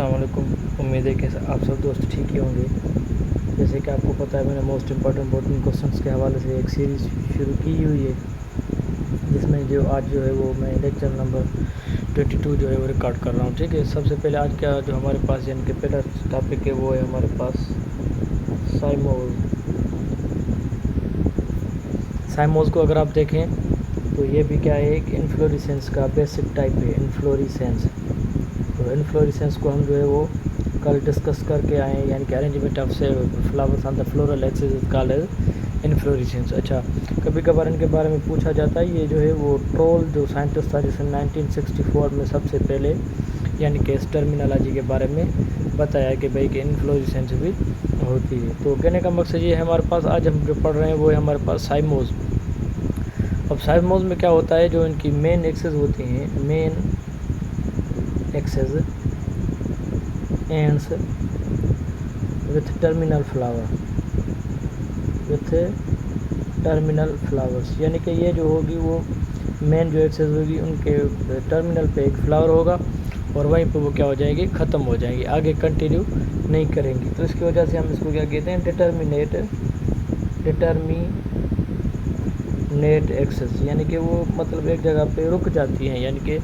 अस्सलाम वालेकुम। उम्मीद है कि आप सब दोस्त ठीक ही होंगे। जैसे कि आपको पता है, मैंने मोस्ट इम्पॉर्टेंट बोटनी क्वेश्चंस के हवाले से एक सीरीज़ शुरू की हुई है, जिसमें जो आज जो है वो मैं लेक्चर नंबर 22 जो है वो रिकॉर्ड कर रहा हूँ। ठीक है, सबसे पहले आज का जो हमारे पास यानी कि पहला टॉपिक है वो है हमारे पास साइमोज को अगर आप देखें तो ये भी क्या है, एक इन्फ्लोरेसेंस का बेसिक टाइप है, इन्फ्लोरेसेंस। तो इन्फ्लोरेसेंस को हम जो है वो कल डिस्कस करके आए हैं, यानी कि arrangement of flowers on the floral axis is called as inflorescence. अच्छा, कभी कभार इनके बारे में पूछा जाता है। ये जो है वो ट्रोल जो साइंटिस्ट था, जिसने 1964 में सबसे पहले यानी कि इस टर्मिनोलॉजी के बारे में बताया कि भाई कि इन्फ्लोरेसेंस भी होती है। तो कहने का मकसद ये है, हमारे पास आज हम जो पढ़ रहे हैं वो है हमारे पास साइमोज। अब साइमोज में क्या होता है, जो इनकी मेन एक्सेस होती हैं, main axes ends with terminal flowers, यानी कि ये जो होगी वो मेन जो एक्सेस होगी, उनके टर्मिनल पे एक फ्लावर होगा और वहीं पे वो क्या हो जाएगी, ख़त्म हो जाएंगी, आगे कंटिन्यू नहीं करेंगी। तो इसकी वजह से हम इसको क्या कहते हैं, डिटर्मिनेट एक्सेस, यानी कि वो मतलब एक जगह पे रुक जाती हैं, यानी कि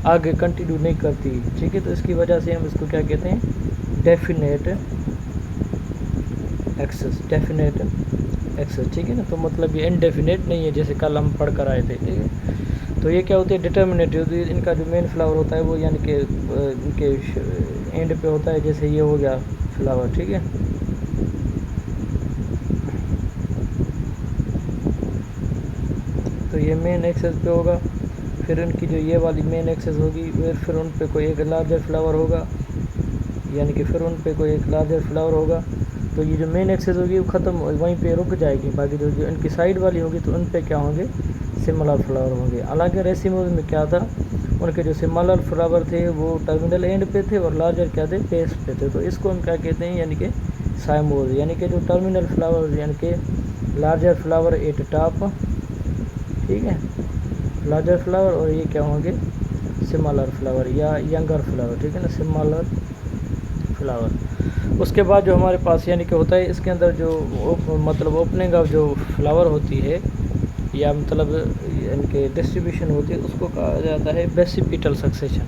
आगे कंटिन्यू नहीं करती। ठीक है, तो इसकी वजह से हम इसको क्या कहते हैं, डेफिनेट एक्सेस। ठीक है ना, तो मतलब ये इनडेफिनेट नहीं है, जैसे कल हम पढ़ कर आए थे। ठीक है, तो ये क्या होती है, डिटर्मिनेटिव होती है। इनका जो मेन फ्लावर होता है वो यानी कि इनके एंड पे होता है, जैसे ये हो गया फ्लावर। ठीक है, तो ये मेन एक्सेस पे होगा, फिर उनकी जो ये वाली मेन एक्सेस होगी, फिर उन पे कोई एक लार्जर फ्लावर होगा, यानी कि फिर उन पे कोई एक लार्जर फ्लावर होगा। तो ये जो मेन एक्सेस होगी वो ख़त्म वहीं पे रुक जाएगी, बाकी जो इनकी साइड वाली होगी तो उन पे क्या होंगे, सिमिलर फ्लावर होंगे। हालांकि रेसिमोज में क्या था, उनके जो सिमिलर फ्लावर थे वो टर्मिनल एंड पे थे और लार्जर क्या थे, बेस पे थे। तो इसको हम क्या कहते हैं, यानी कि साइमोज, यानी कि जो टर्मिनल फ्लावर यानी कि लार्जर फ्लावर एट टॉप, ठीक है, लार्जर फ्लावर, और ये क्या होंगे, सिमिलर फ्लावर या यंगर फ्लावर। ठीक है ना, सिमिलर फ्लावर। उसके बाद जो हमारे पास यानी कि होता है, इसके अंदर जो मतलब ओपनिंग ऑफ जो फ्लावर होती है, या मतलब इनके डिस्ट्रीब्यूशन होती है, उसको कहा जाता है बेसिपिटल सक्सेशन।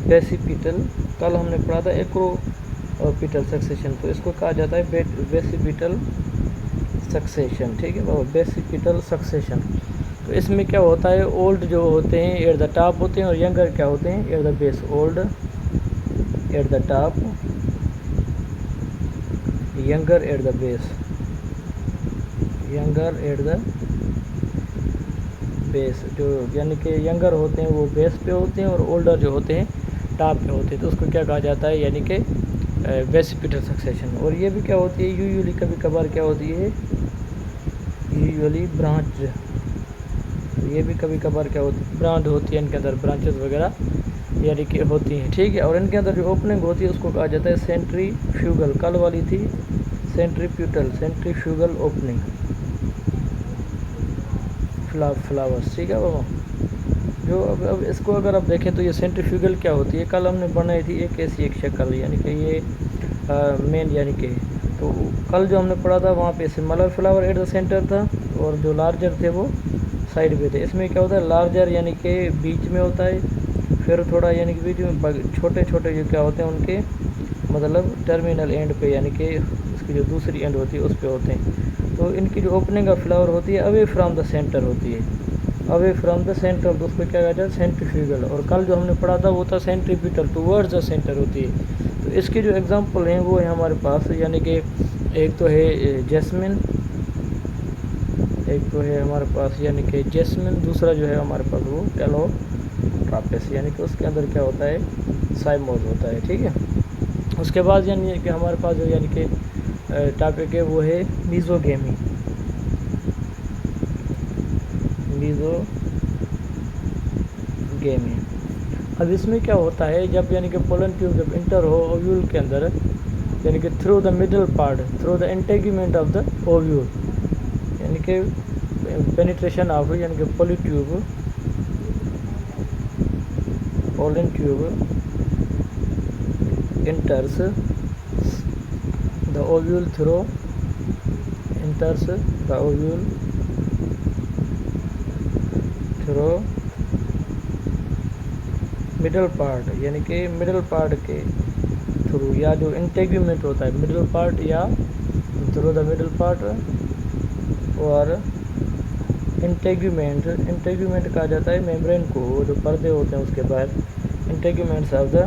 बेसिपिटल, कल हमने पढ़ा था एक्रोपिटल सक्सेशन, तो इसको कहा जाता है बेसिपिटल सक्सेशन। ठीक है बाबा, बेसिपिटल सक्सेशन। तो इसमें क्या होता है, ओल्ड जो होते हैं एट द टॉप होते हैं और यंगर क्या होते हैं, at the base. Old at the top, younger at the base, younger at the base. जो यानी कि यंगर होते हैं वो बेस पे होते हैं और ओल्डर जो होते हैं टॉप पे होते हैं, तो उसको क्या कहा जाता है, यानी कि बेसिपिटल सक्सेशन। और ये भी क्या होती है, यूजुअली कभी कभार क्या होती है, यूजुअली ब्रांच, ये भी कभी कभार क्या होती है, ब्रांच होती है, इनके अंदर ब्रांचेस वगैरह यानी कि होती हैं। ठीक है, और इनके अंदर जो ओपनिंग होती है उसको कहा जाता है सेंट्रीफ्यूगल। कल वाली थी सेंट्रीफ्यूगल ओपनिंग फ्लावर्स। ठीक है बाबा, जो अब इसको अगर आप देखें तो ये सेंट्रीफ्यूगल क्या होती है, कल हमने बनाई थी एक ऐसी एक शक्ल, यानी कि ये मेन, यानी कि तो कल जो हमने पढ़ा था वहाँ पे similar flower at the centre था और जो लार्जर थे वो साइड पे थे। इसमें क्या होता है, लार्जर यानी कि बीच में होता है, फिर थोड़ा यानी कि बीच में छोटे छोटे जो क्या होते हैं उनके मतलब टर्मिनल एंड पे, यानी कि इसकी जो दूसरी एंड होती है उस पे होते हैं। तो इनकी जो ओपनिंग ऑफ फ्लावर होती है अवे फ्रॉम द सेंटर होती है, अवे फ्रॉम द सेंटर, तो उसको क्या कहते हैं, सेंट्रीफ्यूगल। और कल जो हमने पढ़ा था वो था सेंट्रीपिटल, टूवर्ड्स द सेंटर होती है। तो इसके जो एग्जांपल हैं वो है हमारे पास, यानी कि एक तो है जैस्मिन, एक तो है हमारे पास यानी कि जैस्मिन, दूसरा जो है हमारे पास वो कैलोट्रापिस, यानी कि उसके अंदर क्या होता है, साइमोज होता है। ठीक है, उसके बाद यानी कि हमारे पास जो यानी कि टॉपिक है वो है मीज़ोगेमी। अब इसमें क्या होता है, जब यानी कि पोलन ट्यूब जब इंटर हो ओव्यूल के अंदर, यानी कि through the middle part, through the integument of the ovule, यानी कि पेनिट्रेशन ऑफ, यानी कि pollen tube enters the ovule through middle part, यानी कि मिडल पार्ट के थ्रू, या जो इंटेग्यूमेंट होता है मिडल पार्ट या थ्रू द मिडल पार्ट, और इंटेग्यूमेंट कहा जाता है मेम्ब्रेन को, जो पर्दे होते हैं उसके बाहर। इंटेग्यूमेंट्स ऑफ द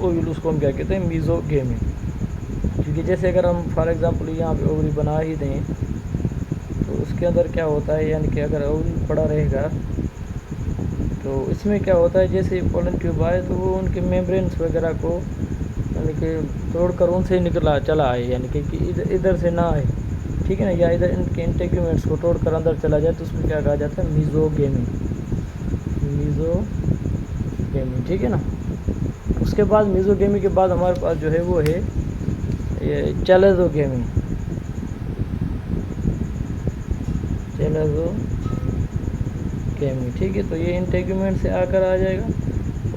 ओव्यूल, उसको हम क्या कहते हैं, मीजोगेमी। क्योंकि जैसे अगर हम फॉर एग्जांपल यहाँ पे ओवरी बना ही दें तो उसके अंदर क्या होता है, यानी कि अगर ओवरी पड़ा रहेगा तो इसमें क्या होता है, जैसे पोलन ट्यूब आए तो वो उनके मेम्ब्रेन्स वगैरह को यानी कि तोड़कर उनसे चला आए, यानी कि इधर से ना आए, ठीक है ना, या इधर इनके इंटेग्यूमेंट्स को तोड़कर अंदर चला जाए, तो उसमें क्या कहा जाता है, मीजोगेमी, ठीक है ना। उसके बाद मीजोगेमी के बाद हमारे पास जो है वो है ये चेलेजोगेमी, ठीक है। तो ये इंटेग्यूमेंट से आकर आ जाएगा।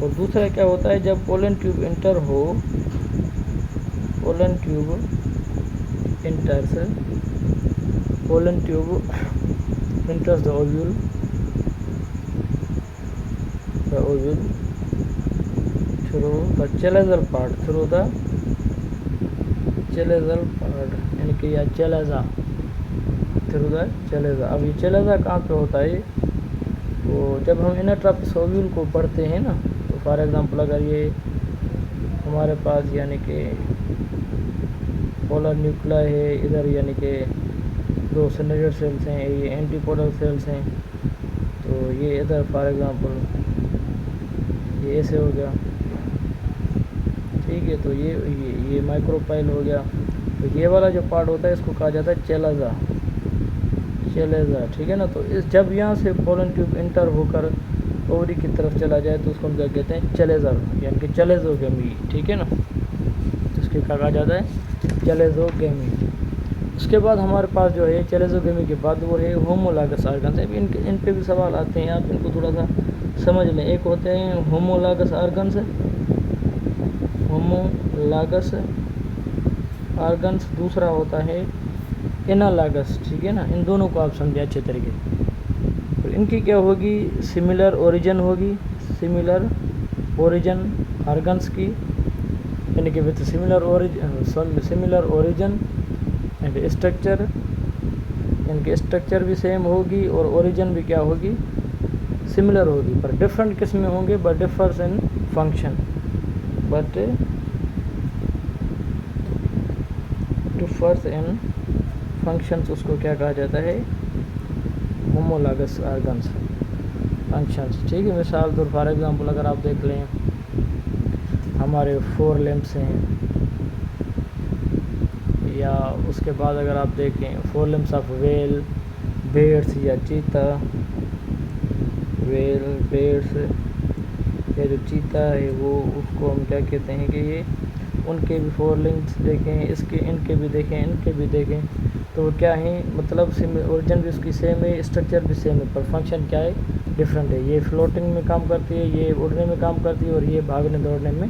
और दूसरा क्या होता है, जब पोलन ट्यूब इंटर हो, pollen tube इंटर्स the ovule through the chalazal part, यानी कि या चेलेजा, थ्रू द चेलेजा। अब ये चेलेजा कहाँ पे होता है, तो जब हम इनर ट्रापिस ओव्यूल को पढ़ते हैं ना, तो फॉर एग्जांपल अगर ये हमारे पास यानी कि पोलर न्यूक्लिया है इधर, यानी कि 2 सिनेटर सेल्स हैं, ये एंटीपोलर सेल्स हैं, तो ये इधर फॉर एग्जांपल ये ऐसे हो गया, ठीक है। तो ये माइक्रोपाइल हो गया। तो ये वाला जो पार्ट होता है इसको कहा जाता है चेलेजा, ठीक है ना। तो इस जब यहाँ से पोलन ट्यूब इंटर होकर ओवरी की तरफ चला जाए तो उसको हम क्या कहते हैं, चेलेजर, यानी कि चेलेजोगेमी, ठीक है ना। तो इसके कहा जाता है चेलेजोगेमी। उसके बाद हमारे पास जो है चेलेजोगेमी के बाद वो है होमोलागस आर्गन्स। इन पे भी सवाल आते हैं, आप इनको थोड़ा सा समझ लें। एक होते हैं होमोलागस आर्गन्स, दूसरा होता है एनालागस, ठीक है ना। इन दोनों को आप समझें अच्छे तरीके से। तो इनकी क्या होगी, सिमिलर ओरिजिन होगी, सिमिलर ओरिजिन आर्गन्स की, यानी कि with similar origin and structure, यानी कि स्ट्रक्चर भी सेम होगी और ओरिजिन भी क्या होगी, सिमिलर होगी, पर डिफरेंट किस में होंगे, but differs in function, functions. उसको क्या कहा जाता है, होमोलागस आर्गन्स फंक्शंस, ठीक है। मिसाल तौर फॉर एग्जांपल अगर आप देख लें, हमारे 4 लिम्ब्स हैं, या उसके बाद अगर आप देखें 4 लिम्ब्स ऑफ वेल, बेड्स या चीता, बेड्स या जो चीता है वो, उसको हम क्या कहते हैं कि ये उनके भी 4 लिम्ब्स देखें, इनके भी देखें, तो क्या है, मतलब ओरिजिन भी उसकी सेम है, स्ट्रक्चर भी सेम है, पर फंक्शन क्या है, डिफरेंट है। ये फ्लोटिंग में काम करती है, ये उड़ने में काम करती है, और ये भागने दौड़ने में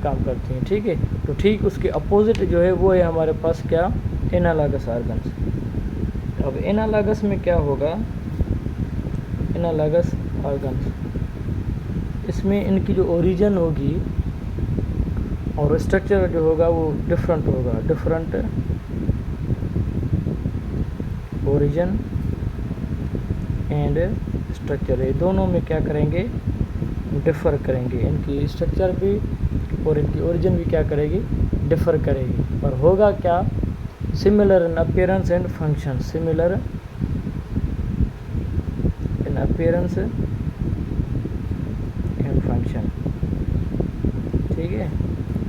काम करती हैं, ठीक है। तो ठीक उसके अपोजिट जो है वो है हमारे पास क्या, एनालागस आर्गन्स। अब एनालागस में क्या होगा, एनालागस आर्गन्स, इसमें इनकी जो ओरिजिन होगी और स्ट्रक्चर जो होगा वो डिफरेंट होगा, डिफरेंट ओरिजिन एंड स्ट्रक्चर, ये दोनों में क्या करेंगे, डिफ़र करेंगे। इनकी स्ट्रक्चर भी और इनकी ओरिजिन भी क्या करेगी, डिफ़र करेगी, पर होगा क्या, similar in appearance and function, similar in appearance and function, ठीक है।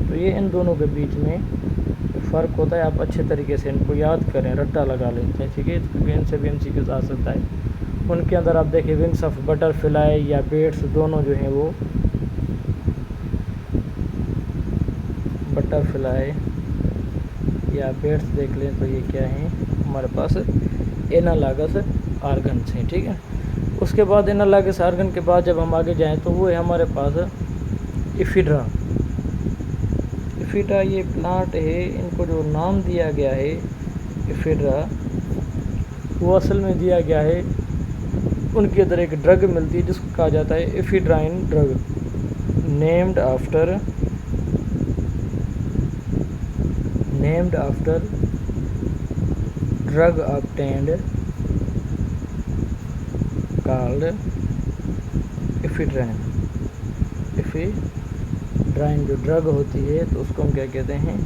तो ये इन दोनों के बीच में फ़र्क होता है। आप अच्छे तरीके से इनको याद करें, रट्टा लगा लेते हैं, ठीक है। इनसे भी MCQ आ सकता है। उनके अंदर आप देखिए विंग्स ऑफ बटरफ्लाई या बेड्स, दोनों जो हैं वो बटरफ्लाई या बेड्स देख लें तो ये क्या हैं, हमारे पास एनालागस आर्गन्स हैं, ठीक है। उसके बाद एनालॉगस आर्गन के बाद जब हम आगे जाएं तो वो है हमारे पास इफिड्रा। इफिड्रा ये प्लांट है, इनको जो नाम दिया गया है इफिड्रा, वो असल में दिया गया है, उनके अंदर एक ड्रग मिलती है जिसको कहा जाता है ephedrine drug, named after drug obtained called ephedrine. Ephedrine जो ड्रग होती है तो उसको हम क्या कहते हैं,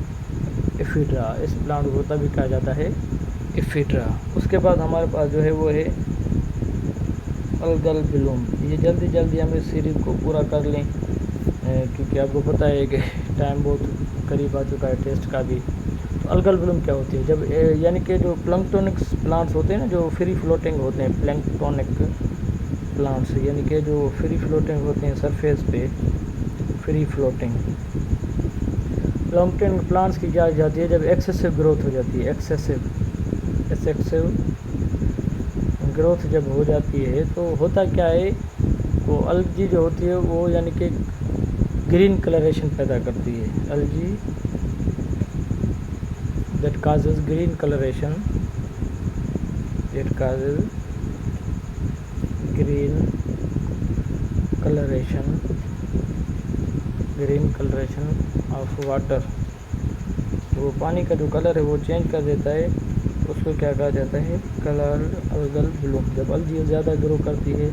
इफिड्रा। इस प्लांट को तभी कहा जाता है इफिड्रा। उसके बाद हमारे पास जो है वो है अल्गल ब्लूम। ये जल्दी हम इस सीरीज़ को पूरा कर लें क्योंकि आपको पता है कि टाइम बहुत करीब आ चुका है टेस्ट का भी। तो अल्गल ब्लूम क्या होती है, जब यानी कि जो प्लैंक्टोनिक प्लांट्स होते हैं ना, जो फ्री फ्लोटिंग होते हैं, प्लैंक्टोनिक प्लांट्स यानी कि जो फ्री फ्लोटिंग होते हैं सरफेस पे, फ्री फ्लोटिंग प्लैंक्टोनिक प्लांट्स की क्या जाती है जब एक्सेसिव ग्रोथ हो जाती है, एक्सेसिव ग्रोथ जब हो जाती है तो होता क्या है, वो अलगी जो होती है वो यानी कि ग्रीन कलरेशन पैदा करती है। अलगी that causes green coloration, it causes green coloration of water। वो पानी का जो कलर है वो चेंज कर देता है, उसको क्या कहा जाता है, कलर अल्गल ब्लूम। जब अलगी ज़्यादा ग्रो करती है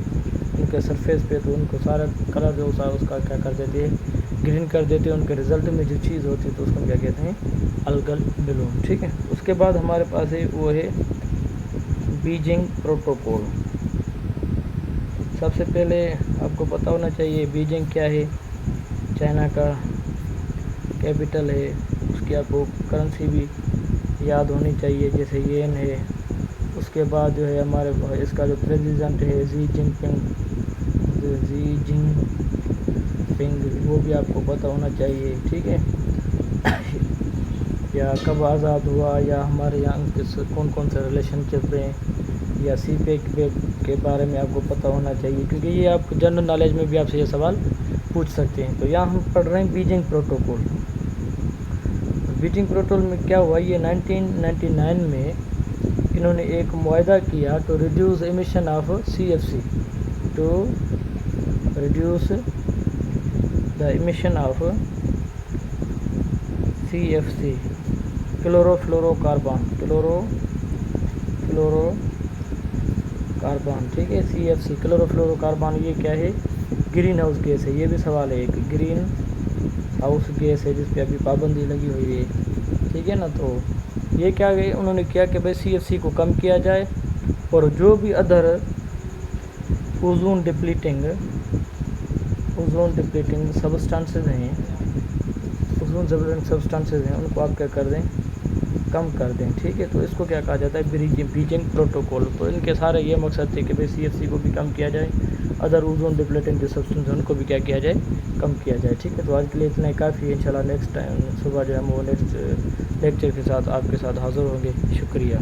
उनके सरफेस पे तो उनको सारा कलर जो होता है उसका क्या कर देती है, ग्रीन कर देते हैं। उनके रिज़ल्ट में जो चीज़ होती है तो उसको क्या कहते हैं, अल्गल ब्लूम। ठीक है। उसके बाद हमारे पास है वो है बीजिंग प्रोटोकॉल। सबसे पहले आपको पता होना चाहिए बीजिंग क्या है, चाइना का कैपिटल है, उसकी आपको करेंसी भी याद होनी चाहिए जैसे येन है। उसके बाद जो है हमारे इसका जो प्रेसिडेंट है जी जिनपिंग, वो भी आपको पता होना चाहिए। ठीक है। या कब आज़ाद हुआ, या हमारे यहाँ कौन कौन से रिलेशनशिप हैं, या सीपेक के बारे में आपको पता होना चाहिए क्योंकि ये आप जनरल नॉलेज में भी आपसे ये सवाल पूछ सकते हैं। तो यहाँ हम पढ़ रहे हैं बीजिंग प्रोटोकॉल। बीजिंग प्रोटोकॉल में क्या हुआ, ये 1999 में इन्होंने एक मुआहदा किया to reduce emission of CFC, to reduce the emission of CFC, chlorofluorocarbon. ठीक है। CFC क्लोरोफ्लोरोकार्बन ये क्या है, ग्रीन हाउस गैस है। ये भी सवाल है, एक ग्रीन हाउस गैस है जिस पे अभी पाबंदी लगी हुई है। ठीक है ना। तो ये क्या है, उन्होंने किया कि भाई CFC को कम किया जाए और जो भी अदर ओजोन डिप्लीटिंग सब्सटेंसेस हैं, उनको आप क्या कर दें, कम कर दें। ठीक है। तो इसको क्या कहा जाता है, बीजिंग प्रोटोकॉल। तो इनके सारे ये मकसद थे कि भाई CFC को भी कम किया जाए, अदर ओजोन डिप्लीटिंग जो सब्सटेंस उनको भी क्या किया जाए, कम किया जाए। ठीक है। तो आज के लिए इतना ही काफ़ी है। इंशाल्लाह नेक्स्ट टाइम सुबह जो है हम वो नेक्स्ट लेक्चर के साथ आपके साथ हाज़िर होंगे। शुक्रिया।